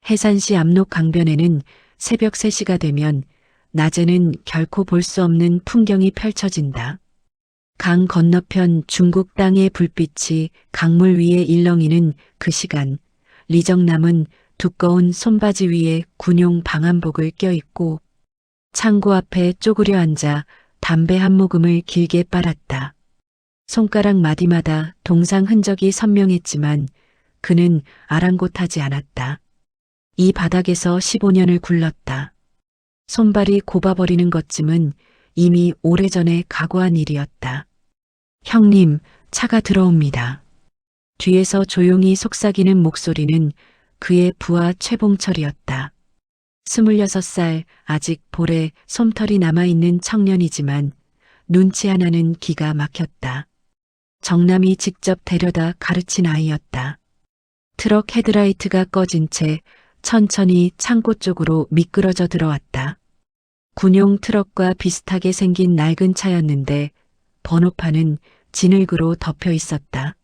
해산시 압록 강변에는 새벽 3시가 되면 낮에는 결코 볼 수 없는 풍경이 펼쳐진다. 강 건너편 중국 땅의 불빛이 강물 위에 일렁이는 그 시간, 리정남은 두꺼운 손바지 위에 군용 방한복을 껴입고 창고 앞에 쪼그려 앉아 담배 한 모금을 길게 빨았다. 손가락 마디마다 동상 흔적이 선명했지만 그는 아랑곳하지 않았다. 이 바닥에서 15년을 굴렀다. 손발이 곱아버리는 것쯤은 이미 오래전에 각오한 일이었다. 형님, 차가 들어옵니다. 뒤에서 조용히 속삭이는 목소리는 그의 부하 최봉철이었다. 26살, 아직 볼에 솜털이 남아있는 청년이지만 눈치 하나는 기가 막혔다. 정남이 직접 데려다 가르친 아이였다. 트럭 헤드라이트가 꺼진 채 천천히 창고 쪽으로 미끄러져 들어왔다. 군용 트럭과 비슷하게 생긴 낡은 차였는데 번호판은 진흙으로 덮여 있었다.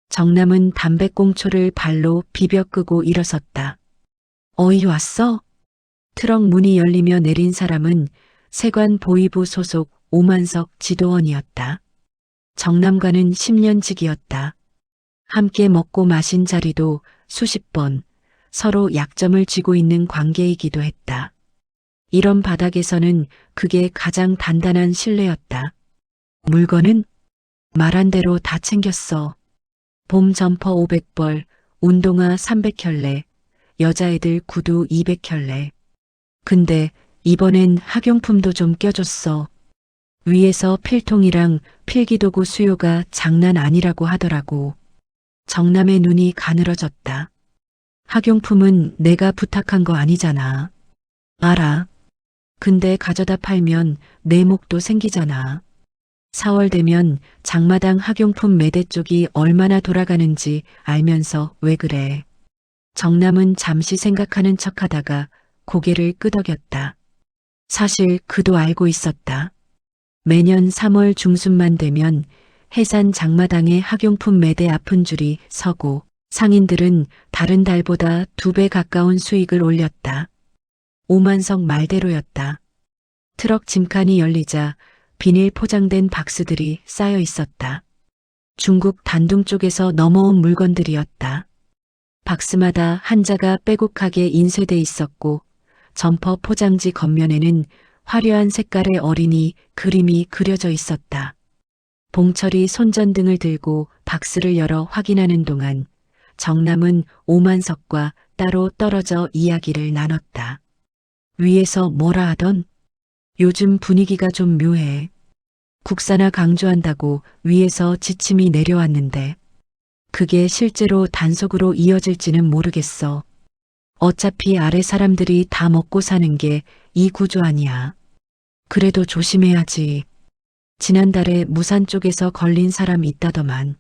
정남은 담배꽁초를 발로 비벼 끄고 일어섰다. 어이 왔어? 트럭 문이 열리며 내린 사람은 세관 보위부 소속 오만석 지도원이었다. 정남과는 10년 지기였다. 함께 먹고 마신 자리도 수십 번 서로 약점을 쥐고 있는 관계이기도 했다. 이런 바닥에서는 그게 가장 단단한 신뢰였다. 물건은 말한 대로 다 챙겼어. 봄 점퍼 500벌, 운동화 300켤레, 여자애들 구두 200켤레. 근데 이번엔 학용품도 좀 껴줬어. 위에서 필통이랑 필기도구 수요가 장난 아니라고 하더라고. 정남의 눈이 가늘어졌다. 학용품은 내가 부탁한 거 아니잖아. 알아. 근데 가져다 팔면 내 목도 생기잖아. 4월 되면 장마당 학용품 매대 쪽이 얼마나 돌아가는지 알면서 왜 그래. 정남은 잠시 생각하는 척하다가 고개를 끄덕였다. 사실 그도 알고 있었다. 매년 3월 중순만 되면 해산 장마당의 학용품 매대 앞은 줄이 서고 상인들은 다른 달보다 2배 가까운 수익을 올렸다. 오만석 말대로였다. 트럭 짐칸이 열리자 비닐 포장된 박스들이 쌓여 있었다. 중국 단둥 쪽에서 넘어온 물건들이었다. 박스마다 한자가 빼곡하게 인쇄돼 있었고 점퍼 포장지 겉면에는 화려한 색깔의 어린이 그림이 그려져 있었다. 봉철이 손전등을 들고 박스를 열어 확인하는 동안 정남은 오만석과 따로 떨어져 이야기를 나눴다. 위에서 뭐라 하던? 요즘 분위기가 좀 묘해. 국산화 강조한다고 위에서 지침이 내려왔는데 그게 실제로 단속으로 이어질지는 모르겠어. 어차피 아래 사람들이 다 먹고 사는 게 이 구조 아니야. 그래도 조심해야지. 지난달에 무산 쪽에서 걸린 사람 있다더만.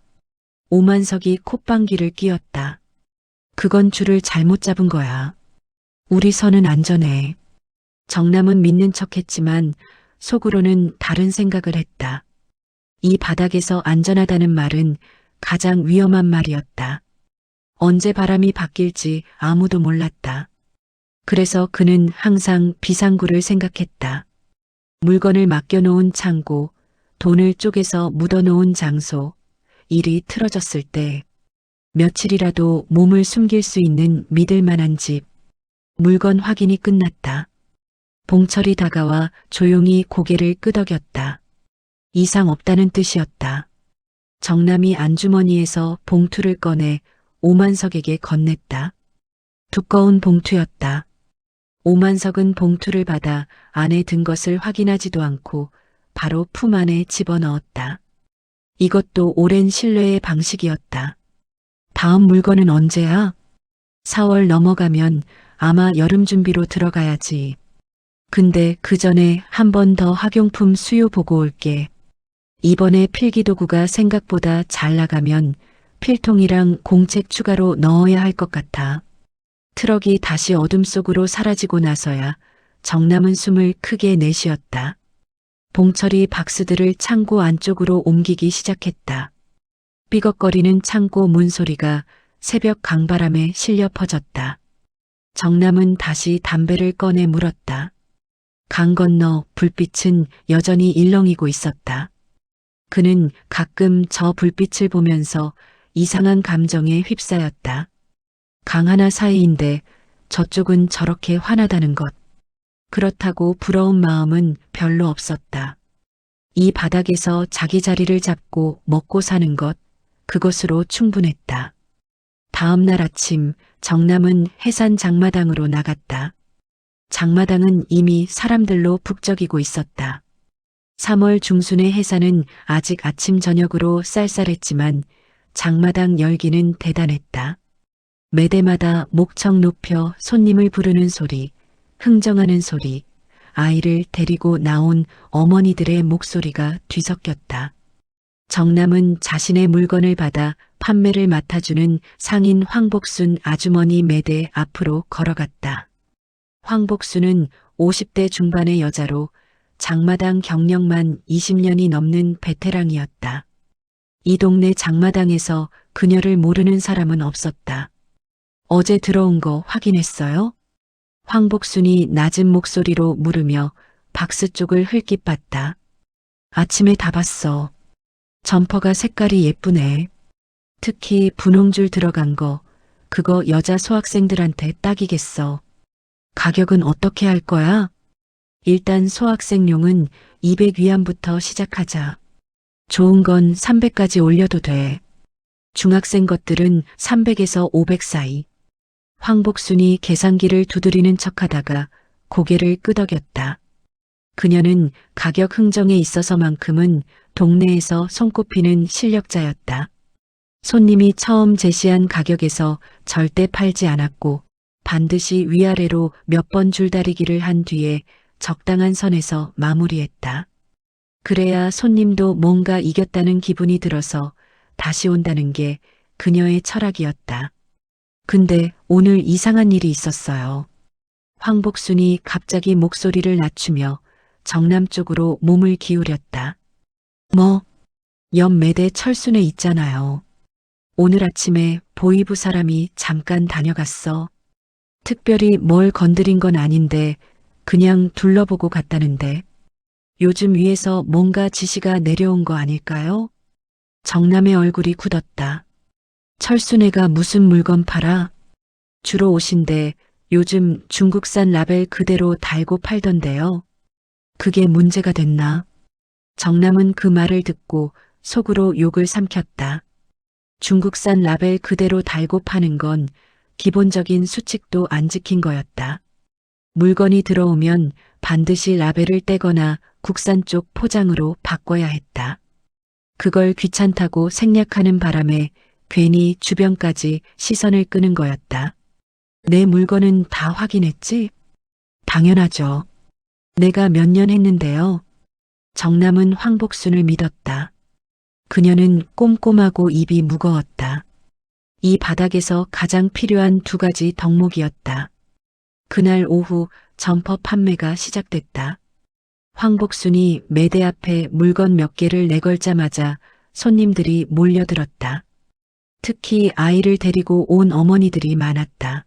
오만석이 콧방귀를 뀌었다. 그건 줄을 잘못 잡은 거야. 우리 선은 안전해. 정남은 믿는 척했지만 속으로는 다른 생각을 했다. 이 바닥에서 안전하다는 말은 가장 위험한 말이었다. 언제 바람이 바뀔지 아무도 몰랐다. 그래서 그는 항상 비상구를 생각했다. 물건을 맡겨놓은 창고, 돈을 쪼개서 묻어놓은 장소, 일이 틀어졌을 때 며칠이라도 몸을 숨길 수 있는 믿을 만한 집. 물건 확인이 끝났다. 봉철이 다가와 조용히 고개를 끄덕였다. 이상 없다는 뜻이었다. 정남이 안주머니에서 봉투를 꺼내 오만석에게 건넸다. 두꺼운 봉투였다. 오만석은 봉투를 받아 안에 든 것을 확인하지도 않고 바로 품 안에 집어넣었다. 이것도 오랜 신뢰의 방식이었다. 다음 물건은 언제야? 4월 넘어가면 아마 여름 준비로 들어가야지. 근데 그 전에 한 번 더 학용품 수요 보고 올게. 이번에 필기도구가 생각보다 잘 나가면 필통이랑 공책 추가로 넣어야 할 것 같아. 트럭이 다시 어둠 속으로 사라지고 나서야 정남은 숨을 크게 내쉬었다. 봉철이 박스들을 창고 안쪽으로 옮기기 시작했다. 삐걱거리는 창고 문 소리가 새벽 강바람에 실려 퍼졌다. 정남은 다시 담배를 꺼내 물었다. 강 건너 불빛은 여전히 일렁이고 있었다. 그는 가끔 저 불빛을 보면서 이상한 감정에 휩싸였다. 강 하나 사이인데 저쪽은 저렇게 환하다는 것. 그렇다고 부러운 마음은 별로 없었다. 이 바닥에서 자기 자리를 잡고 먹고 사는 것, 그것으로 충분했다. 다음 날 아침 정남은 해산 장마당으로 나갔다. 장마당은 이미 사람들로 북적이고 있었다. 3월 중순의 해산은 아직 아침 저녁으로 쌀쌀했지만 장마당 열기는 대단했다. 매대마다 목청 높여 손님을 부르는 소리, 흥정하는 소리, 아이를 데리고 나온 어머니들의 목소리가 뒤섞였다. 정남은 자신의 물건을 받아 판매를 맡아주는 상인 황복순 아주머니 매대 앞으로 걸어갔다. 황복순은 50대 중반의 여자로 장마당 경력만 20년이 넘는 베테랑이었다. 이 동네 장마당에서 그녀를 모르는 사람은 없었다. 어제 들어온 거 확인했어요? 황복순이 낮은 목소리로 물으며 박스 쪽을 흘낏 봤다. 아침에 다 봤어. 점퍼가 색깔이 예쁘네. 특히 분홍줄 들어간 거, 그거 여자 소학생들한테 딱이겠어. 가격은 어떻게 할 거야? 일단 소학생용은 200위안부터 시작하자. 좋은 건 300까지 올려도 돼. 중학생 것들은 300에서 500 사이. 황복순이 계산기를 두드리는 척하다가 고개를 끄덕였다. 그녀는 가격 흥정에 있어서만큼은 동네에서 손꼽히는 실력자였다. 손님이 처음 제시한 가격에서 절대 팔지 않았고 반드시 위아래로 몇 번 줄다리기를 한 뒤에 적당한 선에서 마무리했다. 그래야 손님도 뭔가 이겼다는 기분이 들어서 다시 온다는 게 그녀의 철학이었다. 근데 오늘 이상한 일이 있었어요. 황복순이 갑자기 목소리를 낮추며 정남 쪽으로 몸을 기울였다. 뭐? 옆 매대 철순에 있잖아요. 오늘 아침에 보이부 사람이 잠깐 다녀갔어. 특별히 뭘 건드린 건 아닌데 그냥 둘러보고 갔다는데 요즘 위에서 뭔가 지시가 내려온 거 아닐까요? 정남의 얼굴이 굳었다. 철순애가 무슨 물건 팔아? 주로 옷인데 요즘 중국산 라벨 그대로 달고 팔던데요. 그게 문제가 됐나? 정남은 그 말을 듣고 속으로 욕을 삼켰다. 중국산 라벨 그대로 달고 파는 건 기본적인 수칙도 안 지킨 거였다. 물건이 들어오면 반드시 라벨을 떼거나 국산 쪽 포장으로 바꿔야 했다. 그걸 귀찮다고 생략하는 바람에 괜히 주변까지 시선을 끄는 거였다. 내 물건은 다 확인했지? 당연하죠. 내가 몇 년 했는데요. 정남은 황복순을 믿었다. 그녀는 꼼꼼하고 입이 무거웠다. 이 바닥에서 가장 필요한 두 가지 덕목이었다. 그날 오후 점퍼 판매가 시작됐다. 황복순이 매대 앞에 물건 몇 개를 내걸자마자 손님들이 몰려들었다. 특히 아이를 데리고 온 어머니들이 많았다.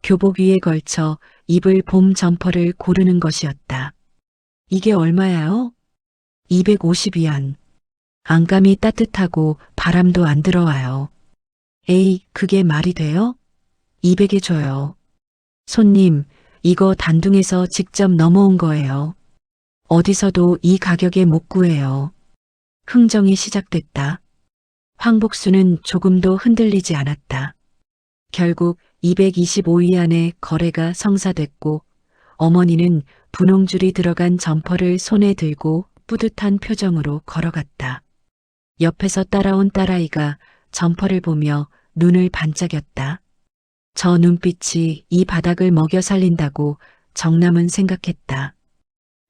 교복 위에 걸쳐 입을 봄 점퍼를 고르는 것이었다. 이게 얼마야요? 250위안. 안감이 따뜻하고 바람도 안 들어와요. 에이, 그게 말이 돼요? 200에 줘요. 손님, 이거 단둥에서 직접 넘어온 거예요. 어디서도 이 가격에 못 구해요. 흥정이 시작됐다. 황복순은 조금도 흔들리지 않았다. 결국 225위안의 거래가 성사됐고 어머니는 분홍줄이 들어간 점퍼를 손에 들고 뿌듯한 표정으로 걸어갔다. 옆에서 따라온 딸아이가 점퍼를 보며 눈을 반짝였다. 저 눈빛이 이 바닥을 먹여 살린다고 정남은 생각했다.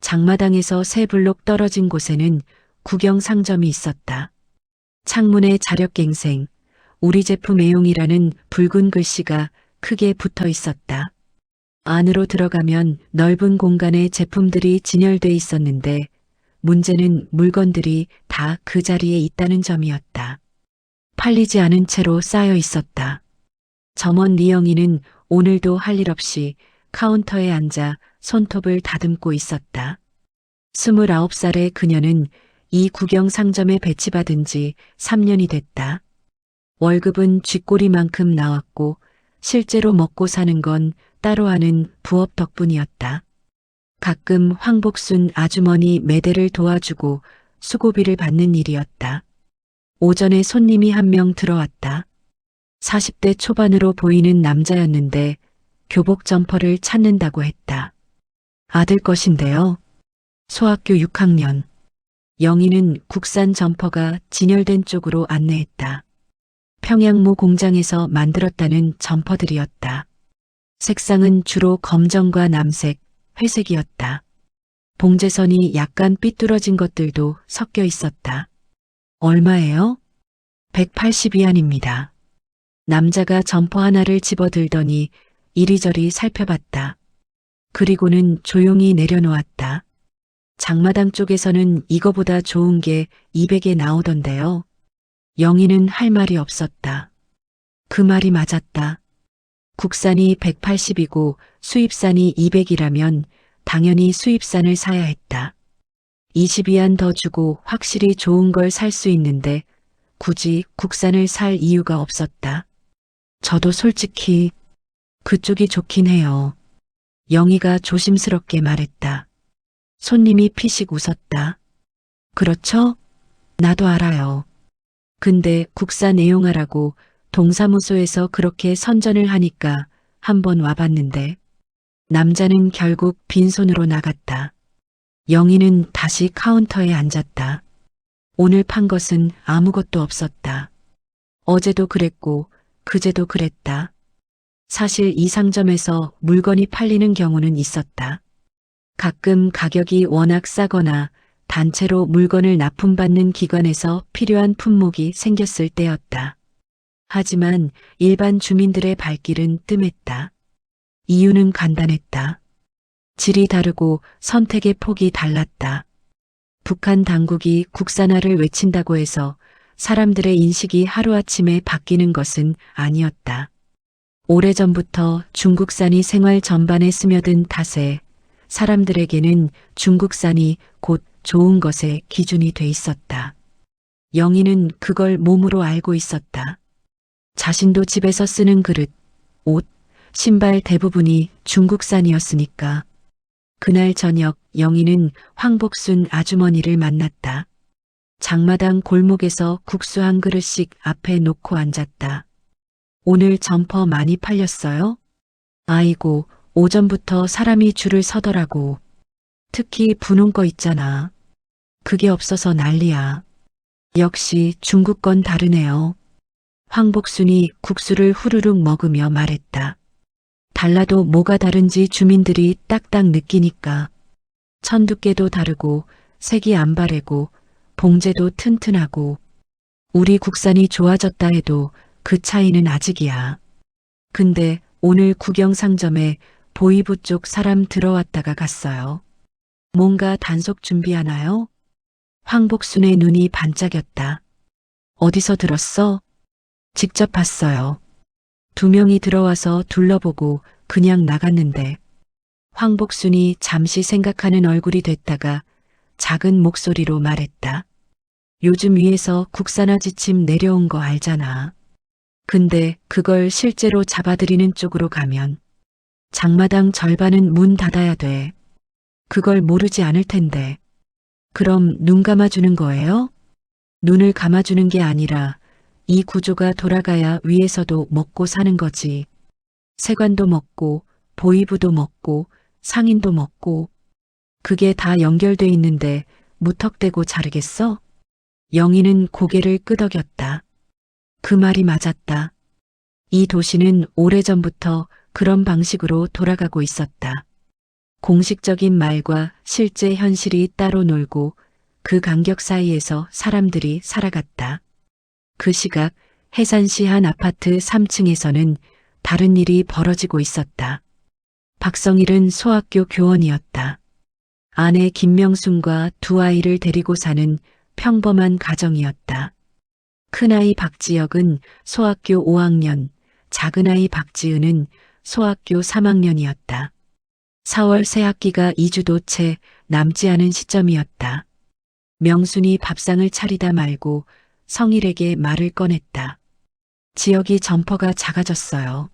장마당에서 세 블록 떨어진 곳에는 구경 상점이 있었다. 창문에 자력갱생, 우리 제품 애용이라는 붉은 글씨가 크게 붙어 있었다. 안으로 들어가면 넓은 공간에 제품들이 진열돼 있었는데 문제는 물건들이 다 그 자리에 있다는 점이었다. 팔리지 않은 채로 쌓여 있었다. 점원 리영이는 오늘도 할 일 없이 카운터에 앉아 손톱을 다듬고 있었다. 29살의 그녀는 이 구경 상점에 배치받은 지 3년이 됐다. 월급은 쥐꼬리만큼 나왔고 실제로 먹고 사는 건 따로 하는 부업 덕분이었다. 가끔 황복순 아주머니 매대를 도와주고 수고비를 받는 일이었다. 오전에 손님이 한 명 들어왔다. 40대 초반으로 보이는 남자였는데 교복 점퍼를 찾는다고 했다. 아들 것인데요. 소학교 6학년. 영희는 국산 점퍼가 진열된 쪽으로 안내했다. 평양모 공장에서 만들었다는 점퍼들이었다. 색상은 주로 검정과 남색, 회색이었다. 봉제선이 약간 삐뚤어진 것들도 섞여 있었다. 얼마예요? 180위안입니다. 남자가 점퍼 하나를 집어들더니 이리저리 살펴봤다. 그리고는 조용히 내려놓았다. 장마당 쪽에서는 이거보다 좋은 게 200에 나오던데요. 영희는 할 말이 없었다. 그 말이 맞았다. 국산이 180이고 수입산이 200이라면 당연히 수입산을 사야 했다. 20위안 더 주고 확실히 좋은 걸 살 수 있는데 굳이 국산을 살 이유가 없었다. 저도 솔직히 그쪽이 좋긴 해요. 영희가 조심스럽게 말했다. 손님이 피식 웃었다. 그렇죠? 나도 알아요. 근데 국산 애용하라고 동사무소에서 그렇게 선전을 하니까 한번 와봤는데 남자는 결국 빈손으로 나갔다. 영희는 다시 카운터에 앉았다. 오늘 판 것은 아무것도 없었다. 어제도 그랬고 그제도 그랬다. 사실 이 상점에서 물건이 팔리는 경우는 있었다. 가끔 가격이 워낙 싸거나 단체로 물건을 납품받는 기관에서 필요한 품목이 생겼을 때였다. 하지만 일반 주민들의 발길은 뜸했다. 이유는 간단했다. 질이 다르고 선택의 폭이 달랐다. 북한 당국이 국산화를 외친다고 해서 사람들의 인식이 하루아침에 바뀌는 것은 아니었다. 오래전부터 중국산이 생활 전반에 스며든 탓에 사람들에게는 중국산이 곧 좋은 것의 기준이 돼 있었다. 영희는 그걸 몸으로 알고 있었다. 자신도 집에서 쓰는 그릇, 옷, 신발 대부분이 중국산이었으니까. 그날 저녁 영희는 황복순 아주머니를 만났다. 장마당 골목에서 국수 한 그릇씩 앞에 놓고 앉았다. 오늘 점퍼 많이 팔렸어요? 아이고, 오전부터 사람이 줄을 서더라고. 특히 분홍 거 있잖아. 그게 없어서 난리야. 역시 중국 건 다르네요. 황복순이 국수를 후루룩 먹으며 말했다. 달라도 뭐가 다른지 주민들이 딱딱 느끼니까. 천두께도 다르고 색이 안 바래고 봉제도 튼튼하고 우리 국산이 좋아졌다 해도 그 차이는 아직이야. 근데 오늘 구경상점에 보이부 쪽 사람 들어왔다가 갔어요. 뭔가 단속 준비하나요? 황복순의 눈이 반짝였다. 어디서 들었어? 직접 봤어요. 2명이 들어와서 둘러보고 그냥 나갔는데 황복순이 잠시 생각하는 얼굴이 됐다가 작은 목소리로 말했다. 요즘 위에서 국산화 지침 내려온 거 알잖아. 근데 그걸 실제로 잡아들이는 쪽으로 가면 장마당 절반은 문 닫아야 돼. 그걸 모르지 않을 텐데. 그럼 눈 감아주는 거예요? 눈을 감아주는 게 아니라 이 구조가 돌아가야 위에서도 먹고 사는 거지. 세관도 먹고 보이부도 먹고 상인도 먹고 그게 다 연결돼 있는데 무턱대고 자르겠어? 영희는 고개를 끄덕였다. 그 말이 맞았다. 이 도시는 오래전부터 그런 방식으로 돌아가고 있었다. 공식적인 말과 실제 현실이 따로 놀고 그 간격 사이에서 사람들이 살아갔다. 그 시각 해산시 한 아파트 3층에서는 다른 일이 벌어지고 있었다. 박성일은 소학교 교원이었다. 아내 김명순과 2아이를 데리고 사는 평범한 가정이었다. 큰아이 박지혁은 소학교 5학년, 작은아이 박지은은 소학교 3학년이었다. 4월 새 학기가 2주도 채 남지 않은 시점이었다. 명순이 밥상을 차리다 말고 성일에게 말을 꺼냈다. 지혁이 점퍼가 작아졌어요.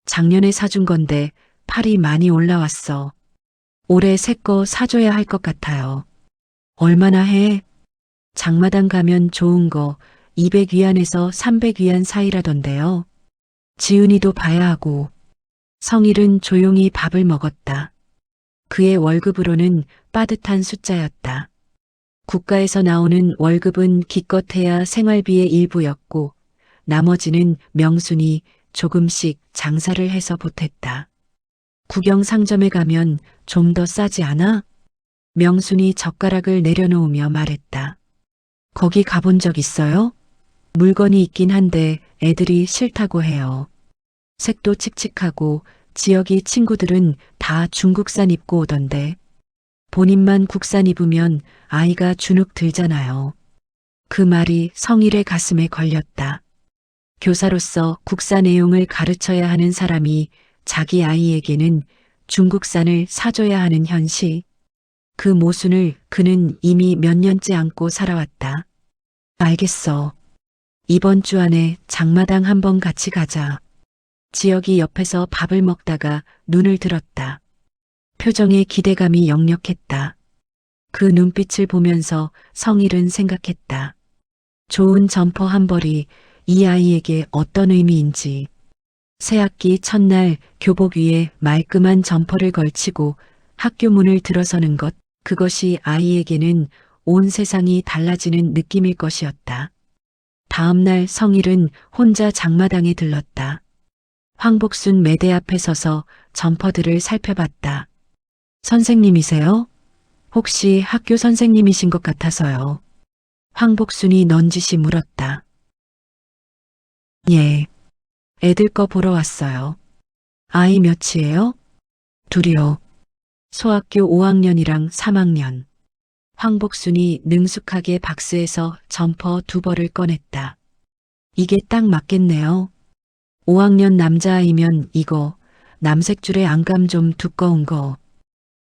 작년에 사준 건데 팔이 많이 올라왔어. 올해 새 거 사줘야 할 것 같아요. 얼마나 해? 장마당 가면 좋은 거 200위안에서 300위안 사이라던데요. 지은이도 봐야 하고. 성일은 조용히 밥을 먹었다. 그의 월급으로는 빠듯한 숫자였다. 국가에서 나오는 월급은 기껏해야 생활비의 일부였고 나머지는 명순이 조금씩 장사를 해서 보탰다. 구경 상점에 가면 좀 더 싸지 않아? 명순이 젓가락을 내려놓으며 말했다. 거기 가본 적 있어요? 물건이 있긴 한데 애들이 싫다고 해요. 색도 칙칙하고 지역이 친구들은 다 중국산 입고 오던데 본인만 국산 입으면 아이가 주눅 들잖아요. 그 말이 성일의 가슴에 걸렸다. 교사로서 국산 애용을 가르쳐야 하는 사람이 자기 아이에게는 중국산을 사줘야 하는 현실. 그 모순을 그는 이미 몇 년째 안고 살아왔다. 알겠어. 이번 주 안에 장마당 한번 같이 가자. 지역이 옆에서 밥을 먹다가 눈을 들었다. 표정에 기대감이 역력했다. 그 눈빛을 보면서 성일은 생각했다. 좋은 점퍼 한 벌이 이 아이에게 어떤 의미인지. 새학기 첫날 교복 위에 말끔한 점퍼를 걸치고 학교 문을 들어서는 것, 그것이 아이에게는 온 세상이 달라지는 느낌일 것이었다. 다음 날 성일은 혼자 장마당에 들렀다. 황복순 매대 앞에 서서 점퍼들을 살펴봤다. 선생님이세요? 혹시 학교 선생님이신 것 같아서요. 황복순이 넌지시 물었다. 예. 애들 거 보러 왔어요. 아이 몇이에요? 둘이요. 소학교 5학년이랑 3학년. 황복순이 능숙하게 박스에서 점퍼 2벌을 꺼냈다. 이게 딱 맞겠네요. 5학년 남자아이면 이거, 남색 줄에 안감 좀 두꺼운 거.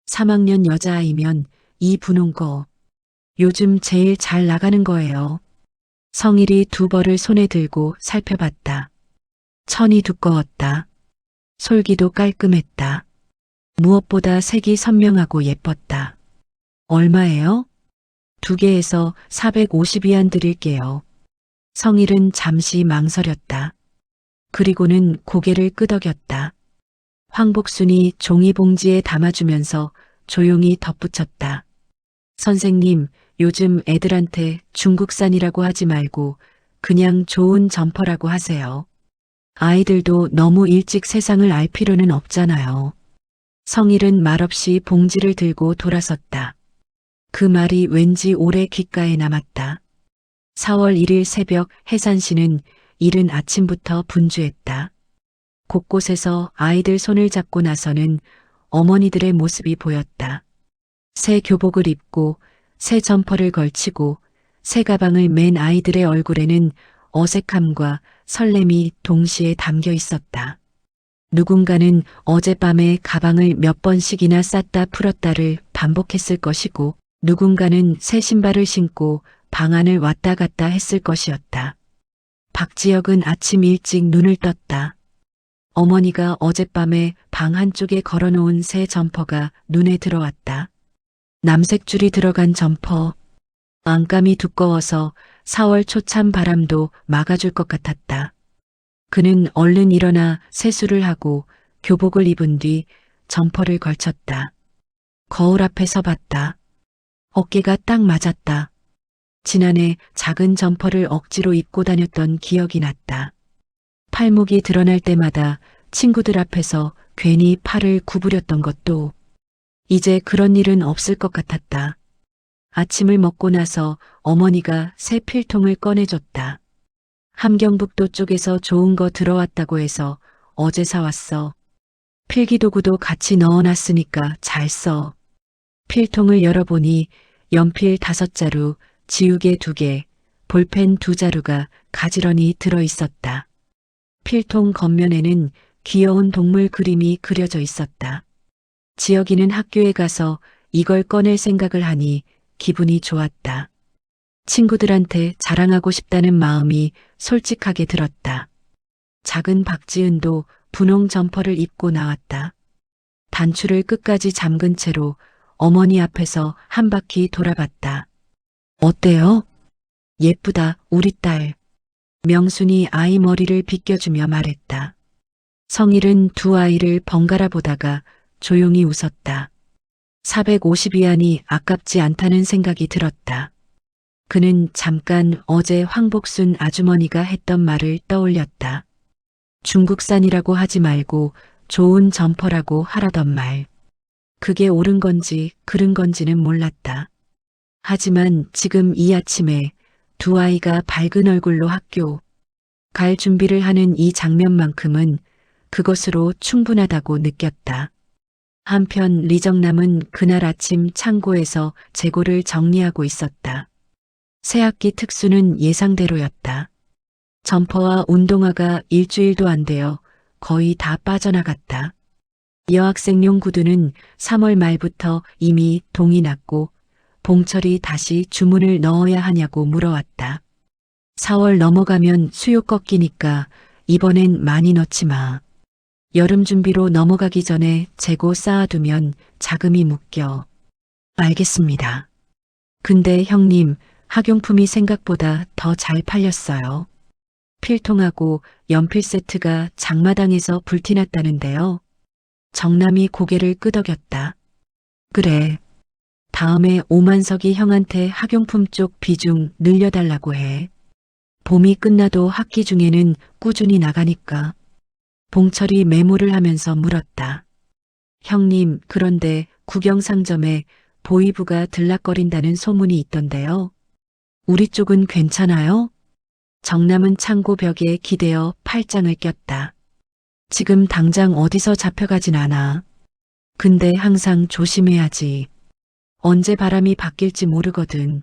3학년 여자아이면 이 분홍 거. 요즘 제일 잘 나가는 거예요. 성일이 2벌을 손에 들고 살펴봤다. 천이 두꺼웠다. 솔기도 깔끔했다. 무엇보다 색이 선명하고 예뻤다. 얼마예요? 2개에서 450위안 드릴게요. 성일은 잠시 망설였다. 그리고는 고개를 끄덕였다. 황복순이 종이봉지에 담아주면서 조용히 덧붙였다. 선생님, 요즘 애들한테 중국산이라고 하지 말고 그냥 좋은 점퍼라고 하세요. 아이들도 너무 일찍 세상을 알 필요는 없잖아요. 성일은 말없이 봉지를 들고 돌아섰다. 그 말이 왠지 오래 귓가에 남았다. 4월 1일 새벽 해산시는 이른 아침부터 분주했다. 곳곳에서 아이들 손을 잡고 나서는 어머니들의 모습이 보였다. 새 교복을 입고 새 점퍼를 걸치고 새 가방을 맨 아이들의 얼굴에는 어색함과 설렘이 동시에 담겨 있었다. 누군가는 어젯밤에 가방을 몇 번씩이나 쌌다 풀었다를 반복했을 것이고 누군가는 새 신발을 신고 방 안을 왔다 갔다 했을 것이었다. 박지혁은 아침 일찍 눈을 떴다. 어머니가 어젯밤에 방 한쪽에 걸어놓은 새 점퍼가 눈에 들어왔다. 남색 줄이 들어간 점퍼. 안감이 두꺼워서 4월 초참 바람도 막아줄 것 같았다. 그는 얼른 일어나 세수를 하고 교복을 입은 뒤 점퍼를 걸쳤다. 거울 앞에 서봤다. 어깨가 딱 맞았다. 지난해 작은 점퍼를 억지로 입고 다녔던 기억이 났다. 팔목이 드러날 때마다 친구들 앞에서 괜히 팔을 구부렸던 것도 이제 그런 일은 없을 것 같았다. 아침을 먹고 나서 어머니가 새 필통을 꺼내줬다. 함경북도 쪽에서 좋은 거 들어왔다고 해서 어제 사왔어. 필기도구도 같이 넣어놨으니까 잘 써. 필통을 열어보니 연필 5자루, 지우개 2개, 볼펜 2자루가 가지런히 들어있었다. 필통 겉면에는 귀여운 동물 그림이 그려져 있었다. 지혁이는 학교에 가서 이걸 꺼낼 생각을 하니 기분이 좋았다. 친구들한테 자랑하고 싶다는 마음이 솔직하게 들었다. 작은 박지은도 분홍 점퍼를 입고 나왔다. 단추를 끝까지 잠근 채로 어머니 앞에서 한 바퀴 돌아봤다. 어때요? 예쁘다, 우리 딸. 명순이 아이 머리를 빗겨주며 말했다. 성일은 두 아이를 번갈아 보다가 조용히 웃었다. 450위안이 아깝지 않다는 생각이 들었다. 그는 잠깐 어제 황복순 아주머니가 했던 말을 떠올렸다. 중국산이라고 하지 말고 좋은 점퍼라고 하라던 말. 그게 옳은 건지 그른 건지는 몰랐다. 하지만 지금 이 아침에 두 아이가 밝은 얼굴로 학교 갈 준비를 하는 이 장면만큼은 그것으로 충분하다고 느꼈다. 한편 리정남은 그날 아침 창고에서 재고를 정리하고 있었다. 새학기 특수는 예상대로였다. 점퍼와 운동화가 일주일도 안 되어 거의 다 빠져나갔다. 여학생용 구두는 3월 말부터 이미 동이 났고 봉철이 다시 주문을 넣어야 하냐고 물어왔다. 4월 넘어가면 수요 꺾이니까 이번엔 많이 넣지 마. 여름 준비로 넘어가기 전에 재고 쌓아두면 자금이 묶여. 알겠습니다. 근데 형님, 학용품이 생각보다 더 잘 팔렸어요. 필통하고 연필 세트가 장마당에서 불티났다는데요. 정남이 고개를 끄덕였다. 그래. 다음에 오만석이 형한테 학용품 쪽 비중 늘려달라고 해. 봄이 끝나도 학기 중에는 꾸준히 나가니까. 봉철이 메모를 하면서 물었다. 형님, 그런데 구경상점에 보이부가 들락거린다는 소문이 있던데요. 우리 쪽은 괜찮아요? 정남은 창고 벽에 기대어 팔짱을 꼈다. 지금 당장 어디서 잡혀가진 않아. 근데 항상 조심해야지. 언제 바람이 바뀔지 모르거든.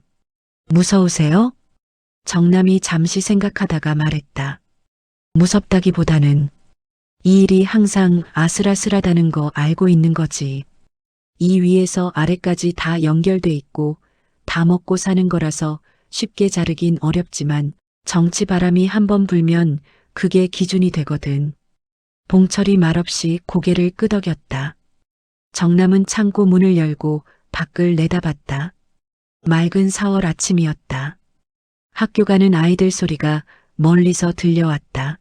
무서우세요? 정남이 잠시 생각하다가 말했다. 무섭다기보다는 이 일이 항상 아슬아슬하다는 거 알고 있는 거지. 이 위에서 아래까지 다 연결돼 있고 다 먹고 사는 거라서 쉽게 자르긴 어렵지만 정치 바람이 한번 불면 그게 기준이 되거든. 봉철이 말없이 고개를 끄덕였다. 정남은 창고 문을 열고 밖을 내다봤다. 맑은 4월 아침이었다. 학교 가는 아이들 소리가 멀리서 들려왔다.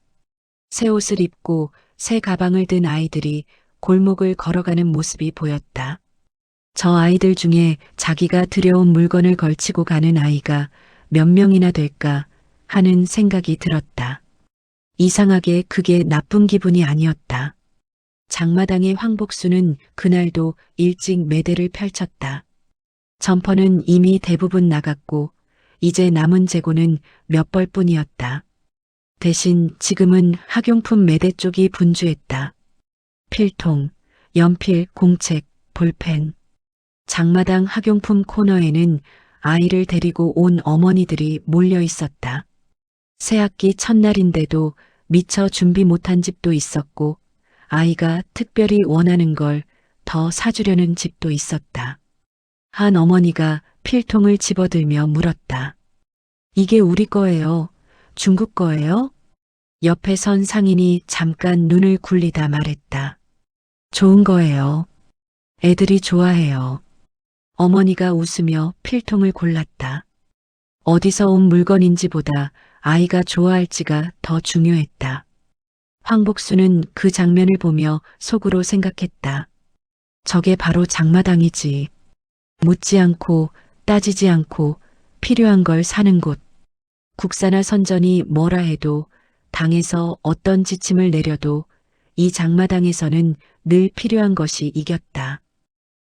새 옷을 입고 새 가방을 든 아이들이 골목을 걸어가는 모습이 보였다. 저 아이들 중에 자기가 들여온 물건을 걸치고 가는 아이가 몇 명이나 될까 하는 생각이 들었다. 이상하게 그게 나쁜 기분이 아니었다. 장마당의 황복수는 그날도 일찍 매대를 펼쳤다. 점퍼는 이미 대부분 나갔고 이제 남은 재고는 몇 벌뿐이었다. 대신 지금은 학용품 매대 쪽이 분주했다. 필통, 연필, 공책, 볼펜. 장마당 학용품 코너에는 아이를 데리고 온 어머니들이 몰려 있었다. 새학기 첫날인데도 미처 준비 못한 집도 있었고 아이가 특별히 원하는 걸 더 사주려는 집도 있었다. 한 어머니가 필통을 집어들며 물었다. 이게 우리 거예요? 중국 거예요? 옆에 선 상인이 잠깐 눈을 굴리다 말했다. 좋은 거예요. 애들이 좋아해요. 어머니가 웃으며 필통을 골랐다. 어디서 온 물건인지보다 아이가 좋아할지가 더 중요했다. 황복수는 그 장면을 보며 속으로 생각했다. 저게 바로 장마당이지. 묻지 않고 따지지 않고 필요한 걸 사는 곳. 국사나 선전이 뭐라 해도 당에서 어떤 지침을 내려도 이 장마당에서는 늘 필요한 것이 이겼다.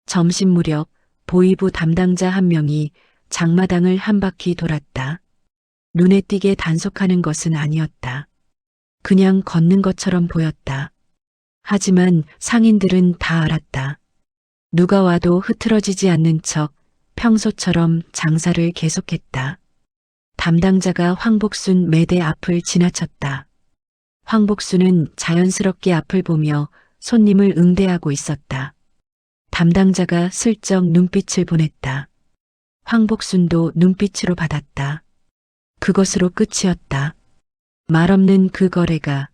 점심 무렵 보이부 담당자 한 명이 장마당을 한 바퀴 돌았다. 눈에 띄게 단속하는 것은 아니었다. 그냥 걷는 것처럼 보였다. 하지만 상인들은 다 알았다. 누가 와도 흐트러지지 않는 척 평소처럼 장사를 계속했다. 담당자가 황복순 매대 앞을 지나쳤다. 황복수는 자연스럽게 앞을 보며 손님을 응대하고 있었다. 담당자가 슬쩍 눈빛을 보냈다. 황복순도 눈빛으로 받았다. 그것으로 끝이었다. 말없는 그 거래가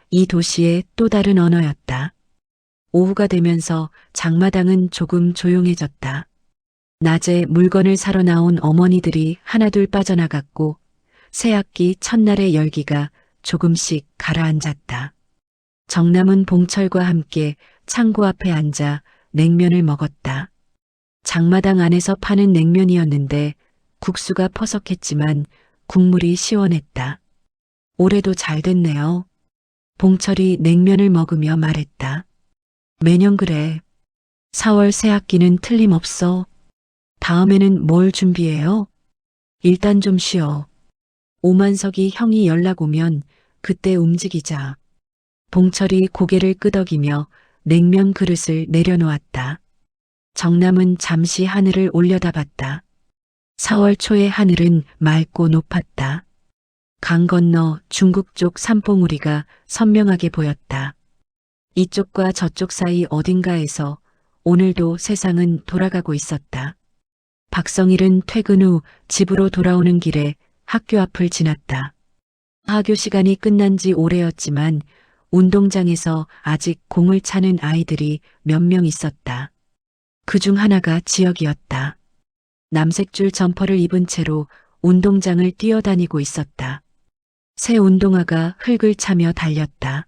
이 도시의 또 다른 언어였다. 오후가 되면서 장마당은 조금 조용해졌다. 낮에 물건을 사러 나온 어머니들이 하나둘 빠져나갔고 새학기 첫날의 열기가 조금씩 가라앉았다. 정남은 봉철과 함께 창고 앞에 앉아 냉면을 먹었다. 장마당 안에서 파는 냉면이었는데 국수가 퍼석했지만 국물이 시원했다. 올해도 잘 됐네요. 봉철이 냉면을 먹으며 말했다. 매년 그래. 4월 새 학기는 틀림없어. 다음에는 뭘 준비해요? 일단 좀 쉬어. 오만석이 형이 연락 오면 그때 움직이자. 봉철이 고개를 끄덕이며 냉면 그릇을 내려놓았다. 정남은 잠시 하늘을 올려다봤다. 4월 초의 하늘은 맑고 높았다. 강 건너 중국 쪽 산봉우리가 선명하게 보였다. 이쪽과 저쪽 사이 어딘가에서 오늘도 세상은 돌아가고 있었다. 박성일은 퇴근 후 집으로 돌아오는 길에 학교 앞을 지났다. 하교 시간이 끝난 지 오래였지만 운동장에서 아직 공을 차는 아이들이 몇 명 있었다. 그중 하나가 지혁이었다. 남색줄 점퍼를 입은 채로 운동장을 뛰어다니고 있었다. 새 운동화가 흙을 차며 달렸다.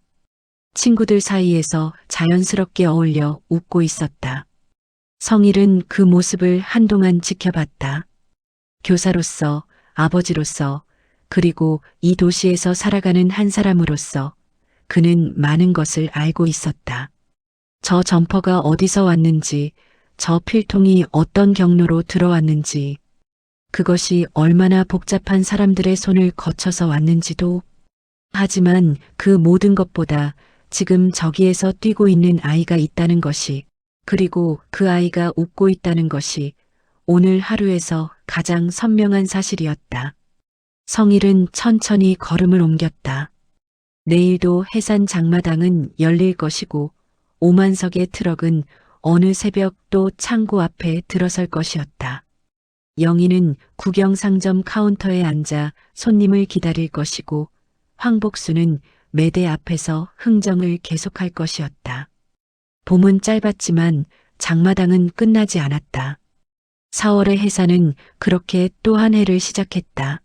친구들 사이에서 자연스럽게 어울려 웃고 있었다. 성일은 그 모습을 한동안 지켜봤다. 교사로서, 아버지로서, 그리고 이 도시에서 살아가는 한 사람으로서 그는 많은 것을 알고 있었다. 저 점퍼가 어디서 왔는지, 저 필통이 어떤 경로로 들어왔는지, 그것이 얼마나 복잡한 사람들의 손을 거쳐서 왔는지도. 하지만 그 모든 것보다 지금 저기에서 뛰고 있는 아이가 있다는 것이, 그리고 그 아이가 웃고 있다는 것이 오늘 하루에서 가장 선명한 사실이었다. 성일은 천천히 걸음을 옮겼다. 내일도 해산 장마당은 열릴 것이고 오만석의 트럭은 어느 새벽 또 창고 앞에 들어설 것이었다. 영희는 구경상점 카운터에 앉아 손님을 기다릴 것이고 황복수는 매대 앞에서 흥정을 계속할 것이었다. 봄은 짧았지만 장마당은 끝나지 않았다. 4월의 해산은 그렇게 또 한 해를 시작했다.